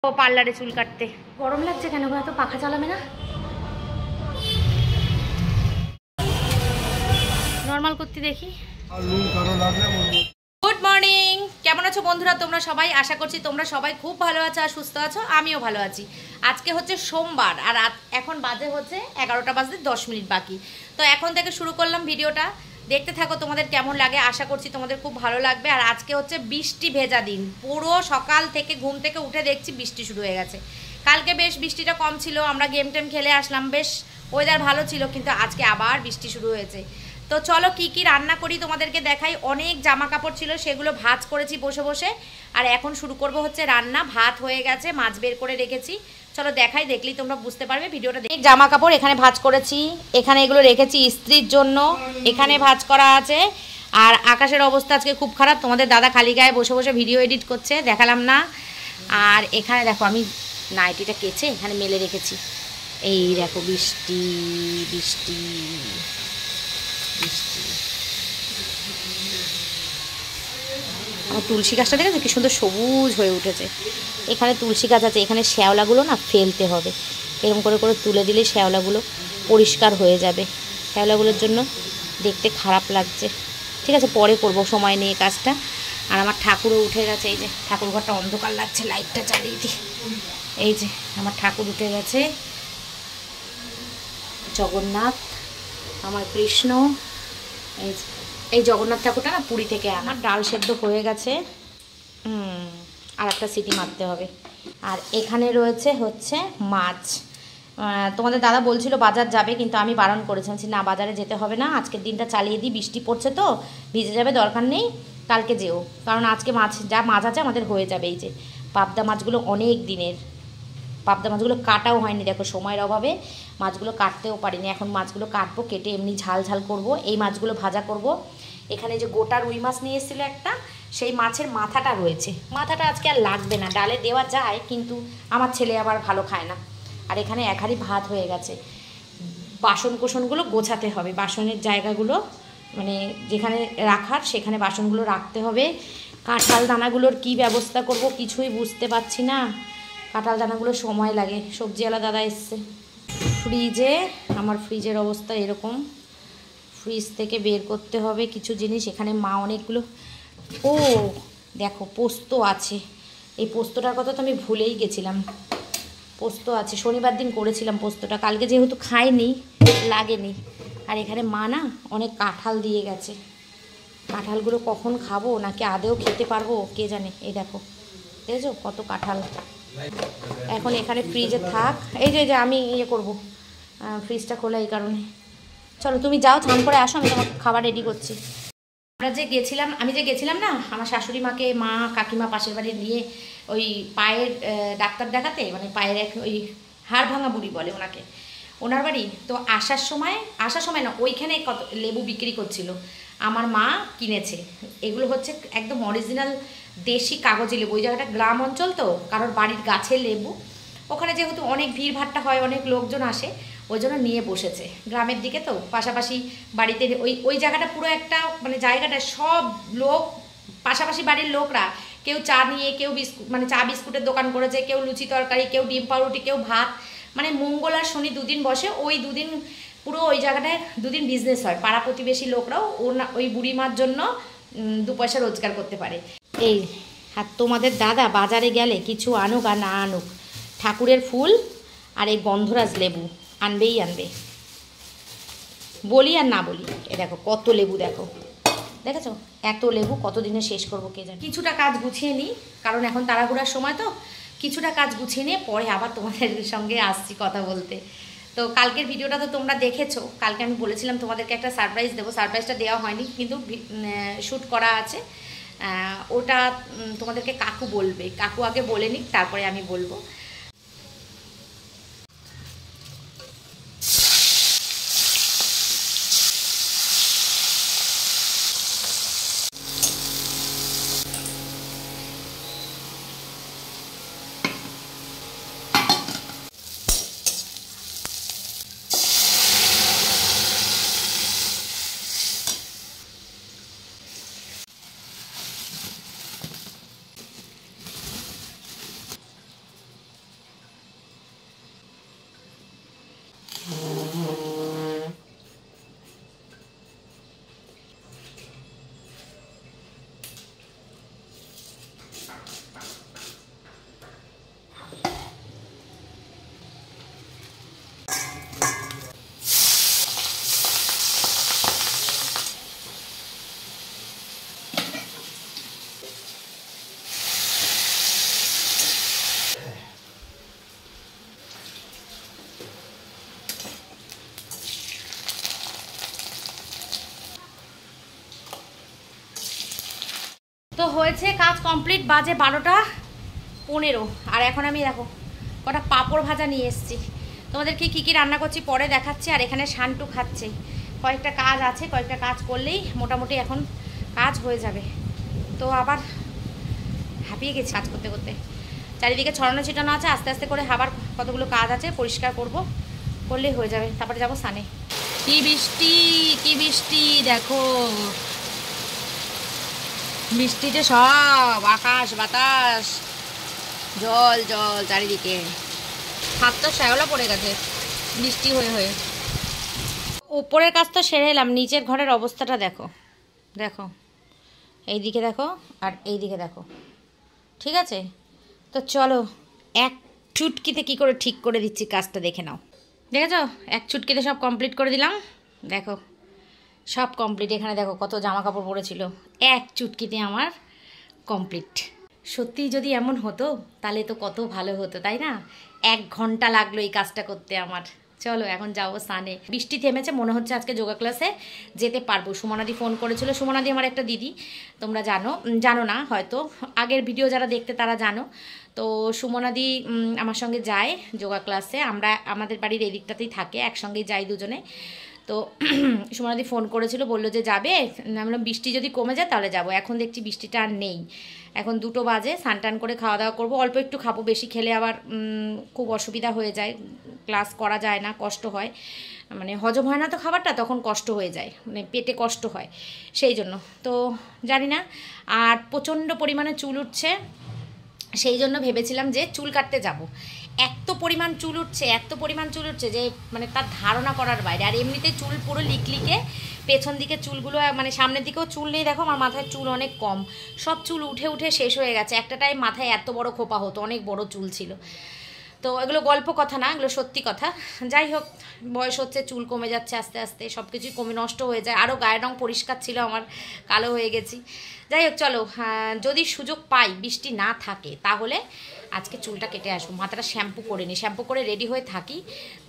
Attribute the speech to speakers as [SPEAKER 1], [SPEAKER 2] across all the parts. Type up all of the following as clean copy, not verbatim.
[SPEAKER 1] ও পার্লারে চুল কাটতে। গরম লাগছে কেন গো? এত পাখা চালাবে না? নর্মাল করতে দেখি। গুড মর্নিং, কেমন আছো বন্ধুরা তোমরা সবাই? আশা করছি তোমরা সবাই খুব ভালো আছো আর সুস্থ আছো। আমিও ভালো আছি। আজকে হচ্ছে সোমবার আর এখন বাজে হচ্ছে 11টা বাজতে 10 মিনিট বাকি। তো এখন থেকে শুরু করলাম ভিডিওটা। দেখতে থাকো, তোমাদের কেমন লাগে। আশা করছি তোমাদের খুব ভালো লাগবে। আর আজকে হচ্ছে বৃষ্টি ভেজা দিন, পুরো সকাল থেকে ঘুম থেকে উঠে দেখছি বৃষ্টি শুরু হয়ে গেছে। কালকে বেশ বৃষ্টিটা কম ছিল, আমরা গেম টেম খেলে আসলাম, বেশ ওয়েদার ভালো ছিল, কিন্তু আজকে আবার বৃষ্টি শুরু হয়েছে। তো চলো কি কি রান্না করি তোমাদেরকে দেখাই। অনেক জামা কাপড় ছিল, সেগুলো ভাঁজ করেছি বসে বসে। আর এখন শুরু করব হচ্ছে রান্না। ভাত হয়ে গেছে, মাছ বের করে রেখেছি। চলো দেখাই, দেখলেই তোমরা বুঝতে পারবে ভিডিওটা। জামা কাপড় এখানে ভাঁজ করেছি, এখানে এগুলো রেখেছি ইস্ত্রির জন্য, এখানে ভাঁজ করা আছে। আর আকাশের অবস্থা আজকে খুব খারাপ, তোমাদের দাদা খালি গায়ে বসে বসে ভিডিও এডিট করছে, দেখালাম না। আর এখানে দেখো আমি নাইটিটা কেচে এখানে মেলে রেখেছি। এই দেখো বৃষ্টি বৃষ্টি বৃষ্টি। আমার তুলসী গাছটা দেখেছো কি সুন্দর সবুজ হয়ে উঠেছে। এখানে তুলসী গাছ আছে, এখানে শ্যাওলাগুলো না ফেলতে হবে, এরকম করে করে তুলে দিলে শ্যাওলাগুলো পরিষ্কার হয়ে যাবে। শ্যাওলাগুলোর জন্য দেখতে খারাপ লাগছে। ঠিক আছে, পরে করব সময় নিয়ে কাজটা। আর আমার ঠাকুরও উঠে গেছে, এই যে ঠাকুর ঘরটা অন্ধকার লাগছে, লাইটটা চালিয়ে দিই। এই যে আমার ঠাকুর উঠে গেছে, জগন্নাথ, আমার কৃষ্ণ। এই জগন্নাথ ঠাকুরটা না পুরী থেকে আমার। ডাল সেদ্ধ হয়ে গেছে, আর একটা সিটি মারতে হবে। আর এখানে রয়েছে হচ্ছে মাছ। তোমাদের দাদা বলছিল বাজার যাবে, কিন্তু আমি বারণ করেছিলাম না, বাজারে যেতে হবে না, আজকের দিনটা চালিয়ে দিই, বৃষ্টি পড়ছে তো ভিজে যাবে, দরকার নেই, কালকে যেও। কারণ আজকে মাছ, যা মাছ আছে আমাদের হয়ে যাবে। এই যে পাবদা মাছগুলো অনেক দিনের, পাবদা মাছগুলো কাটাও হয়নি, দেখো সময়ের অভাবে মাছগুলো কাটতেও পারিনি। এখন মাছগুলো কাটবো, কেটে এমনি ঝাল ঝাল করব। এই মাছগুলো ভাজা করব। এখানে যে গোটা রুই মাছ নিয়ে এসেছিলো একটা, সেই মাছের মাথাটা রয়েছে। মাথাটা আজকে আর লাগবে না, ডালে দেওয়া যায়, কিন্তু আমার ছেলে আবার ভালো খায় না। আর এখানে এক হাঁড়ি ভাত হয়ে গেছে। বাসন কোসনগুলো গোছাতে হবে, বাসনের জায়গাগুলো মানে যেখানে রাখার সেখানে বাসনগুলো রাখতে হবে। কাঁঠাল দানাগুলোর কি ব্যবস্থা করব কিছুই বুঝতে পারছি না। কাঁঠাল দানাগুলো সময় লাগে। সবজিওয়ালা দাদা এসছে। ফ্রিজে, আমার ফ্রিজের অবস্থা এরকম, ফ্রিজ থেকে বের করতে হবে কিছু জিনিস। এখানে মা অনেকগুলো, ও দেখো পোস্ত আছে, এই পোস্তটার কথা তো আমি ভুলেই গেছিলাম। পোস্ত আছে, শনিবার দিন করেছিলাম পোস্তটা, কালকে যেহেতু খাইনি লাগেনি। আর এখানে মা না অনেক কাঁঠাল দিয়ে গেছে, কাঁঠালগুলো কখন খাবো নাকি আদেও খেতে পারবো কে জানে। এই দেখো দেখেছো কত কাঁঠাল। এখন এখানে ফ্রিজে থাক। এই যে আমি ইয়ে করবো, ফ্রিজটা খোলা এই কারণে। চলো তুমি যাও, স্নান করে আসো, আমি তোমাকে খাবার রেডি করছি। আমি যে গেছিলাম না আমার শাশুড়ি মাকে, মা কাকিমা পাশের বাড়ি নিয়ে ওই পায়ের ডাক্তার দেখাতে, মানে পায়ের এক ওই হাড় ভাঙা বুড়ি বলে ওনাকে, ওনার বাড়ি। তো আসার সময় না ওইখানে কত লেবু বিক্রি করছিল, আমার মা কিনেছে। এগুলো হচ্ছে একদম অরিজিনাল দেশি কাগজি লেবু। ওই জায়গাটা গ্রাম অঞ্চল তো, কারোর বাড়ির গাছের লেবু। ওখানে যেহেতু অনেক ভিড়ভাট্টা হয়, অনেক লোকজন আসে, ওই জন্য নিয়ে বসেছে। গ্রামের দিকে তো পাশাপাশি বাড়িতে ওই জায়গাটা পুরো একটা মানে জায়গাটা সব লোক, পাশাপাশি বাড়ির লোকরা, কেউ চা নিয়ে, কেউ বিস্কুট মানে চা বিস্কুটের দোকান করেছে, কেউ লুচি তরকারি, কেউ ডিম পাউরুটি, কেউ ভাত। মানে মঙ্গল আর শনি দুদিন বসে, ওই দুদিন পুরো ওই জায়গাটায় দুদিন বিজনেস হয়। পাড়া প্রতিবেশী লোকরাও ওই বুড়ি মার জন্য 2 পয়সা রোজগার করতে পারে। এই আর তোমাদের দাদা বাজারে গেলে কিছু আনুক আর না আনুক, ঠাকুরের ফুল আর এই গন্ধরাজ লেবু আনবেই আনবে, বলি আর না বলি। এ দেখো কত লেবু, দেখেছো এত লেবু কতদিনে শেষ করবো কে জানে। কিছুটা কাজ গুছিয়ে নিই, কারণ এখন তাড়াহুড়ার সময় তো, কিছুটা কাজ গুছিয়ে নিয়ে পরে আবার তোমাদের সঙ্গে আসছি কথা বলতে। তো কালকের ভিডিওটা তো তোমরা দেখেছো, কালকে আমি বলেছিলাম তোমাদেরকে একটা সারপ্রাইজ দেবো, সারপ্রাইজটা দেওয়া হয়নি, কিন্তু শ্যুট করা আছে। ওটা তোমাদেরকে কাকু বলবে, কাকু আগে বলে নিক তারপরে আমি বলবো। হয়েছে কাজ কমপ্লিট, বাজে 12টা 15। আর এখন আমি দেখো কটা পাঁপড় ভাজা নিয়ে এসেছি। তোমাদেরকে কী কী রান্না করছি পরে দেখাচ্ছি। আর এখানে শান্টু খাচ্ছে। কয়েকটা কাজ আছে, কয়েকটা কাজ করলেই মোটামুটি এখন কাজ হয়ে যাবে। তো আবার হাঁপিয়ে গেছি কাজ করতে করতে। চারিদিকে ছড়ানো ছিটানো আছে, আস্তে আস্তে করে আবার কতগুলো কাজ আছে পরিষ্কার করব, করলেই হয়ে যাবে। তারপরে যাবো সানে। কি বৃষ্টি, কি বৃষ্টি দেখো, বৃষ্টিতে সব আকাশ বাতাস, জল জল চারিদিকে। হাত তো শ্যাওলা পড়ে গেছে বৃষ্টি হয়ে হয়ে। উপরের কাজ তো সেরে এলাম, নিচের ঘরের অবস্থাটা দেখো, দেখো এইদিকে দেখো আর এইদিকে দেখো, ঠিক আছে? তো চলো এক চুটকিতে কি করে ঠিক করে দিচ্ছি কাজটা দেখে নাও। দেখেছো, এক চুটকিতে সব কমপ্লিট করে দিলাম। দেখো সব কমপ্লিট। এখানে দেখো কত জামা কাপড় পরেছিল, এক চুটকিতে আমার কমপ্লিট। সত্যি যদি এমন হতো তাহলে তো কত ভালো হতো, তাই না? 1 ঘন্টা লাগলো এই কাজটা করতে আমার। চলো এখন যাবো সানে। বৃষ্টি থেমেছে, মনে হচ্ছে আজকে যোগা ক্লাসে যেতে পারবো। সুমনাদি ফোন করেছিল। সুমনাদি আমার একটা দিদি, তোমরা জানো না হয়তো, আগের ভিডিও যারা দেখতে তারা জানো। তো সুমনাদি আমার সঙ্গে যায় যোগা ক্লাসে। আমাদের বাড়ির এই দিকটাতেই থাকে, একসঙ্গেই যাই দুজনে। তো সুমনাদি ফোন করেছিল, বললো যে যাবে। আমি বললাম বৃষ্টি যদি কমে যায় তাহলে যাব। এখন দেখছি বৃষ্টিটা আর নেই। এখন 2টো বাজে, স্নান করে খাওয়া দাওয়া করবো। অল্প একটু খাবো, বেশি খেলে আবার খুব অসুবিধা হয়ে যায়, ক্লাস করা যায় না, কষ্ট হয়, মানে হজম হয় না তো খাবারটা, তখন কষ্ট হয়ে যায়, মানে পেটে কষ্ট হয়, সেই জন্য। তো জানি না। আর প্রচণ্ড পরিমাণে চুল উঠছে, সেই জন্য ভেবেছিলাম যে চুল কাটতে যাব। এত পরিমাণ চুল উঠছে, এত পরিমাণ চুল উঠছে যে মানে তার ধারণা করার বাইরে। আর এমনিতে চুল পুরো লিকলিকে, পেছন দিকে চুলগুলো মানে সামনের দিকেও চুল নেই। দেখো আমার মাথায় চুল অনেক কম, সব চুল উঠে উঠে শেষ হয়ে গেছে। একটা টাইম মাথায় এত বড় খোপা হতো, অনেক বড় চুল ছিল। তো এগুলো গল্প কথা না, এগুলো সত্যি কথা। যাই হোক, বয়স হচ্ছে, চুল কমে যাচ্ছে আস্তে আস্তে, সব কিছুই কমে নষ্ট হয়ে যায়। আরও গায়ের রং পরিষ্কার ছিল আমার, কালো হয়ে গেছি। যাই হোক চলো, যদি সুযোগ পাই, বৃষ্টি না থাকে, তাহলে আজকে চুলটা কেটে আসবো। মাথাটা শ্যাম্পু করে নিই, শ্যাম্পু করে রেডি হয়ে থাকি,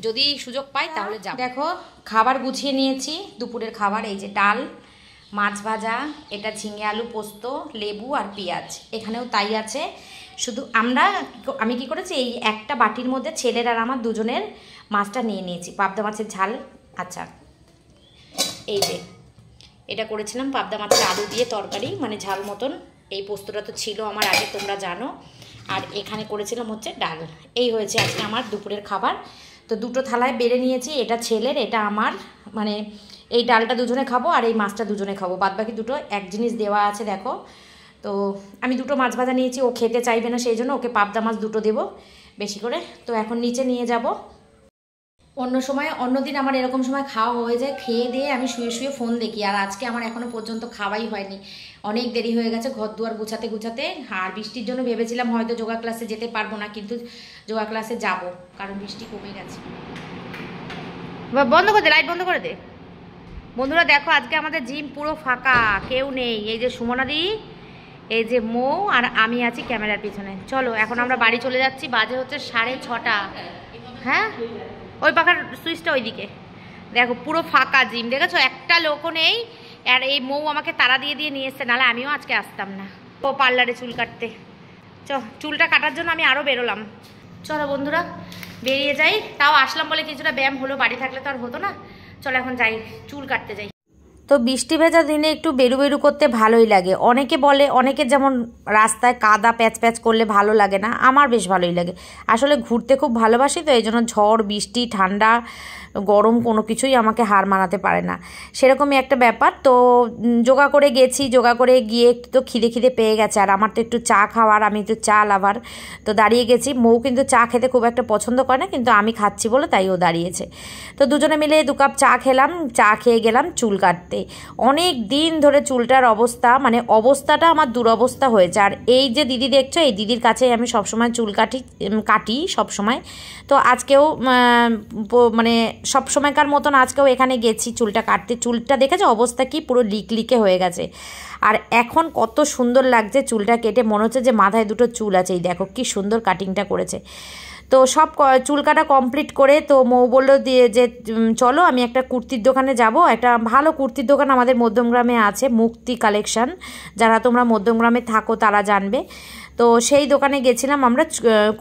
[SPEAKER 1] যদি সুযোগ পাই তাহলে যাবো। দেখো খাবার গুছিয়ে নিয়েছি, দুপুরের খাবার। এই যে ডাল, মাছ ভাজা, এটা ঝিঙে আলু পোস্ত, লেবু আর পেঁয়াজ, এখানেও তাই আছে। শুধু আমি কি করেছি, এই একটা বাটির মধ্যে ছেলের আর আমার দুজনের মাছটা নিয়ে নিয়েছি। পাবদা মাছের ঝাল। আচ্ছা, এই যে এটা করেছিলাম পাবদা মাছের আলু দিয়ে তরকারি, মানে ঝাল মতন। এই পোস্তটা তো ছিল আমার আগে, তোমরা জানো। আর এখানে করেছিলাম হচ্ছে ডাল। এই হয়েছে আজকে আমার দুপুরের খাবার। তো 2টো থালায় বেড়ে নিয়েছি, এটা ছেলের, এটা আমার। মানে এই ডালটা দুজনে খাবো আর এই মাছটা দুজনে খাবো, বাদবাকি 2টো এক জিনিস দেওয়া আছে। দেখো, তো আমি 2টো মাছ ভাজা নিয়েছি, ও খেতে চাইবে না, সেই জন্য ওকে পাবদা মাছ 2টো দেবো বেশি করে। তো এখন নিচে নিয়ে যাব। অন্যদিন আমার এরকম সময় খাওয়া হয়ে যায়, খেয়ে দিয়ে আমি শুয়ে শুয়ে ফোন দেখি। আর আজকে আমার এখনও পর্যন্ত খাওয়াই হয়নি, অনেক দেরি হয়ে গেছে ঘর দুয়ার গুছাতে গুছাতে। আর বৃষ্টির জন্য ভেবেছিলাম হয়তো যোগা ক্লাসে যেতে পারবো না, কিন্তু যোগা ক্লাসে যাব, কারণ বৃষ্টি কমে গেছে। বন্ধ করে দে, লাইট বন্ধ করে দে। বন্ধুরা দেখো, আজকে আমাদের জিম পুরো ফাঁকা, কেউ নেই। এই যে সুমনাদি, এই যে মৌ আর আমি আছি ক্যামেরার পিছনে। চলো এখন আমরা বাড়ি চলে যাচ্ছি, বাজে হচ্ছে 6:30। হ্যাঁ, ওই পাখার সুইচটা ওইদিকে দেখো, পুরো ফাঁকা জিম, দেখেছো? একটা লোকও নেই। আর এই মৌ আমাকে তাড়া দিয়ে নিয়ে এসছে, নাহলে আমিও আজকে আসতাম না ও পার্লারে চুল কাটতে। চুলটা কাটার জন্য আমি আরও বেরোলাম। চলো বন্ধুরা বেরিয়ে যাই, তাও আসলাম বলে কিছুটা ব্যায়াম হলো, বাড়ি থাকলে তো আর হতো না। চলো এখন যাই, চুল কাটতে যাই। তো বৃষ্টি ভেজা দিনে একটু বেরু বেরু করতে ভালোই লাগে। অনেকে বলে, অনেকের যেমন রাস্তায় কাদা প্যাচ প্যাচ করলে ভালো লাগে না, আমার বেশ ভালোই লাগে। আসলে ঘুরতে খুব ভালোবাসি, তো এই জন্য ঝড় বৃষ্টি ঠান্ডা গরম কোনো কিছুই আমাকে হার মানাতে পারে না, সেরকমই একটা ব্যাপার। তো যোগা করে গেছি, যোগা করে গিয়ে একটু তো খিদে পেয়ে গেছে। আর আমার তো একটু চা খাওয়ার, আমি একটু চা লাভার, তো দাঁড়িয়ে গেছি। মৌ কিন্তু চা খেতে খুব একটা পছন্দ করে না, কিন্তু আমি খাচ্ছি বলে তাই ও দাঁড়িয়েছে। তো দুজনে মিলে 2 কাপ চা খেলাম, চা খেয়ে গেলাম চুল কাটতে। অনেক দিন ধরে চুলটার মানে অবস্থাটা আমার দুরবস্থা হয়েছে। আর এই যে দিদি দেখছো, এই দিদির কাছেই আমি সবসময় চুল কাটি সবসময়। তো আজকেও মানে সব সময়কার মতন আজকেও এখানে গেছি চুলটা কাটতে। চুলটা দেখেছো অবস্থা কি, পুরো লিকলিকে হয়ে গেছে। আর এখন কত সুন্দর লাগছে চুলটা কেটে, মনে হচ্ছে যে মাথায় দুটো চুল আছে। এই দেখো কি সুন্দর কাটিংটা করেছে। তো সব চুল কাটা কমপ্লিট করে তো মৌ বললো দিয়ে যে চলো আমি একটা কুর্তির দোকানে যাব, একটা ভালো কুর্তির দোকান আমাদের মধ্যমগ্রামে আছে, মুক্তি কালেকশন। যারা তোমরা মধ্যমগ্রামে থাকো তারা জানবে। তো সেই দোকানে গেছিলাম আমরা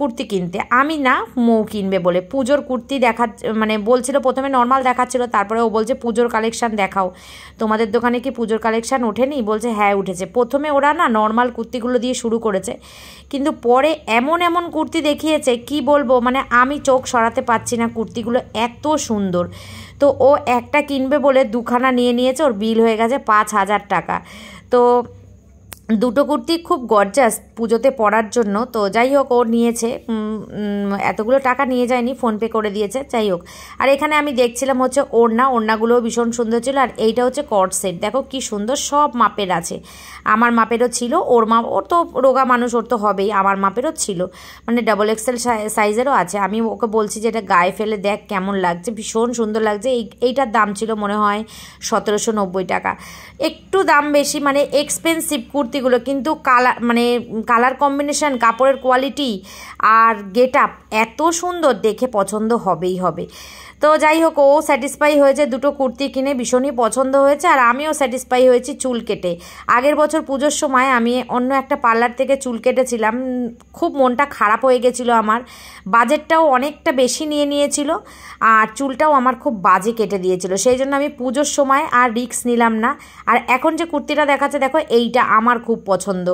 [SPEAKER 1] কুর্তি কিনতে, আমি না মৌ কিনবে বলে। পুজোর কুর্তি মানে বলছিল প্রথমে নর্মাল দেখাচ্ছিল, তারপরে ও বলছে পুজোর কালেকশান দেখাও, তোমাদের দোকানে কি পুজোর কালেকশান ওঠেনি? বলছে হ্যাঁ উঠেছে। প্রথমে ওরা না নর্মাল কুর্তিগুলো দিয়ে শুরু করেছে, কিন্তু পরে এমন এমন কুর্তি দেখিয়েছে কি বলবো, মানে আমি চোখ সরাতে পারছি না, কুর্তিগুলো এত সুন্দর। তো ও একটা কিনবে বলে দুখানা নিয়ে নিয়েছে, ওর বিল হয়ে গেছে 5,000 টাকা। তো দুটো কুর্তি খুব গর্জাস পুজোতে পরার জন্য। তো যাই হোক ও নিয়েছে, এতগুলো টাকা নিয়ে যায়নি, ফোনপে করে দিয়েছে, যাই হোক। আর এখানে আমি দেখছিলাম হচ্ছে ওড়নাগুলোও ভীষণ সুন্দর ছিল। আর এইটা হচ্ছে কর্ড সেট, দেখো কি সুন্দর, সব মাপের আছে। আমার মাপেরও ছিল, ওর তো রোগা মানুষ, ওর তো হবেই, আমার মাপেরও ছিল, মানে XXL সাইজেরও আছে। আমি ওকে বলছি যে এটা গায়ে ফেলে দেখ কেমন লাগছে, ভীষণ সুন্দর লাগছে। এইটার দাম ছিল মনে হয় 1790 টাকা, একটু দাম বেশি, মানে এক্সপেন্সিভ কুর্তিগুলো, কিন্তু কালার কম্বিনেশন, কাপড়ের কোয়ালিটি আর গেট আপ এত সুন্দর, দেখে পছন্দ হবেই হবে। তো যাই হোক ও স্যাটিসফাই হয়েছে, দুটো কুর্তি কিনে ভীষণই পছন্দ হয়েছে। আর আমিও স্যাটিসফাই হয়েছি চুল কেটে। আগের বছর পুজোর সময় আমি অন্য একটা পার্লার থেকে চুল কেটেছিলাম, খুব মনটা খারাপ হয়ে গেছিলো আমার, বাজেটটাও অনেকটা বেশি নিয়ে নিয়েছিল আর চুলটাও আমার খুব বাজে কেটে দিয়েছিল, সেই জন্য আমি পুজোর সময় আর রিস্ক নিলাম না। আর এখন যে কুর্তিটা দেখাচ্ছে দেখো, এইটা আমার খুব পছন্দ,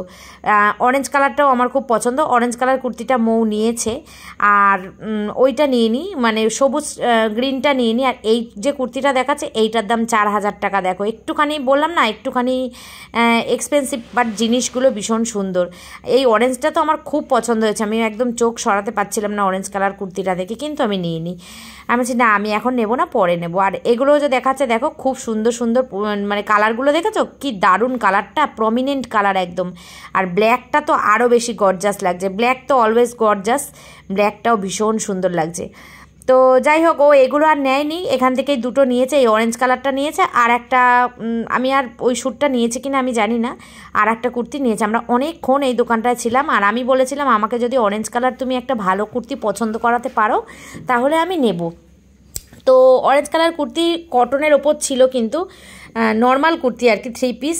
[SPEAKER 1] অরেঞ্জ কালারটাও আমার খুব পছন্দ। অরেঞ্জ কালার কুর্তিটা মৌ নিয়েছে, আর ওইটা নিয়ে নিই, মানে সবুজ গ্রিনটা নিয়ে নিই। আর এই যে কুর্তিটা দেখাচ্ছে এইটার দাম 4,000 টাকা। দেখো একটুখানি বললাম না, একটুখানি এক্সপেন্সিভ, বাট জিনিসগুলো ভীষণ সুন্দর। এই অরেঞ্জটা তো আমার খুব পছন্দ হয়েছে, আমি একদম চোখ সরাতে পারছিলাম না অরেঞ্জ কালার কুর্তিটা দেখে, কিন্তু আমি নিয়ে নিই। আমি বলছি না আমি এখন নেবো না, পরে নেবো। আর এগুলো যে দেখাচ্ছে দেখো খুব সুন্দর সুন্দর, মানে কালারগুলো দেখেছো কি দারুণ, কালারটা প্রমিনেন্ট কালার একদম। আর ব্ল্যাকটা তো আরও বেশি গর্জাস লাগছে, ব্ল্যাক তো অলওয়েজ গর্জাস, ব্ল্যাকটাও ভীষণ সুন্দর লাগছে। তো যাই হোক ও এগুলো আর নেয়নি, এখান থেকেই দুটো নিয়েছে, এই অরেঞ্জ কালারটা নিয়েছে, আর একটা আমি আর ওই শ্যুটটা নিয়েছি কিনা আমি জানি না, আর একটা কুর্তি নিয়েছে। আমরা অনেকক্ষণ এই দোকানটায় ছিলাম, আর আমি বলেছিলাম আমাকে যদি অরেঞ্জ কালার তুমি একটা ভালো কুর্তি পছন্দ করাতে পারো তাহলে আমি নেব। তো অরেঞ্জ কালার কুর্তি কটনের ওপর ছিল, কিন্তু নর্মাল কুর্তি আর কি, 3 পিস,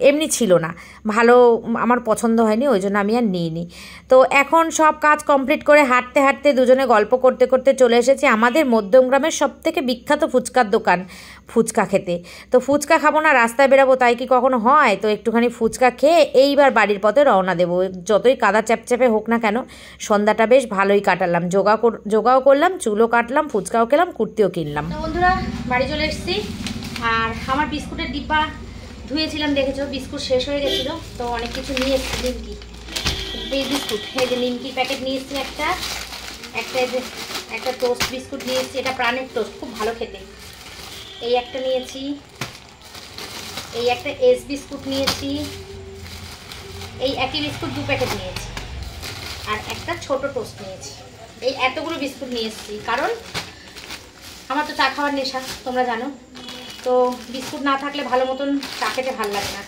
[SPEAKER 1] এমনি ছিল না, ভালো আমার পছন্দ হয়নি, ওই জন্য আমি আর নিইনি। তো এখন সব কাজ কমপ্লিট করে হাঁটতে হাঁটতে দুজনে গল্প করতে করতে চলে এসেছি আমাদের মধ্যমগ্রামের সবথেকে বিখ্যাত ফুচকার দোকান, ফুচকা খেতে। তো ফুচকা খাবো না, রাস্তায় বেরাবো, তাই কি কখনো হয়? তো একটুখানি ফুচকা খেয়ে এইবার বাড়ির পথে রওনা দেবো, যতই কাদা চ্যাপচ্যাপে হোক না কেন। সন্ধ্যাটা বেশ ভালোই কাটালাম, যোগাও করলাম, চুলও কাটলাম, ফুচকাও খেলাম, কুর্তিও কিনলাম। তো বন্ধুরা বাড়ি চলে এসেছি, আর আমার বিস্কুটের ডিব্বা ধুয়েছিলাম, দেখেছো বিস্কুট শেষ হয়ে গেছিলো, তো অনেক কিছু নিয়ে এসেছি। নিমকি বিস্কুট, এই যে নিমকির প্যাকেট নিয়ে এসেছি একটা টোস্ট বিস্কুট নিয়ে এসেছি, এটা প্রাণের টোস্ট, খুব ভালো খেতে। এই একটা নিয়েছি, এই একটা এস বিস্কুট নিয়েছি, এই একই বিস্কুট 2 প্যাকেট নিয়েছি, আর একটা ছোট টোস্ট নিয়েছি। এই এতগুলো বিস্কুট নিয়ে এসেছি, কারণ আমার তো চা খাওয়ার নেশা তোমরা জানো, তো বিস্কুট না থাকলে ভালো মতন চা খেতে ভালো লাগে না।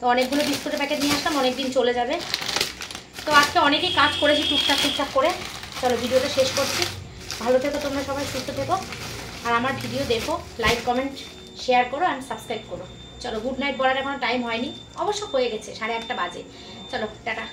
[SPEAKER 1] তো অনেকগুলো বিস্কুটের প্যাকেট নিয়ে আসলাম, অনেক দিন চলে যাবে। তো আজকে অনেকেই কাজ করেছি টুকটাক করে। চলো ভিডিওটা শেষ করছি, ভালো থেকো তোমরা সবাই, সুস্থ থেকো, আর আমার ভিডিও দেখো, লাইক কমেন্ট শেয়ার করো আর সাবস্ক্রাইব করো। চলো গুড নাইট বলার এখনো টাইম হয়নি, অবশ্য হয়ে গেছে 8:30 বাজে। চলো টাটা।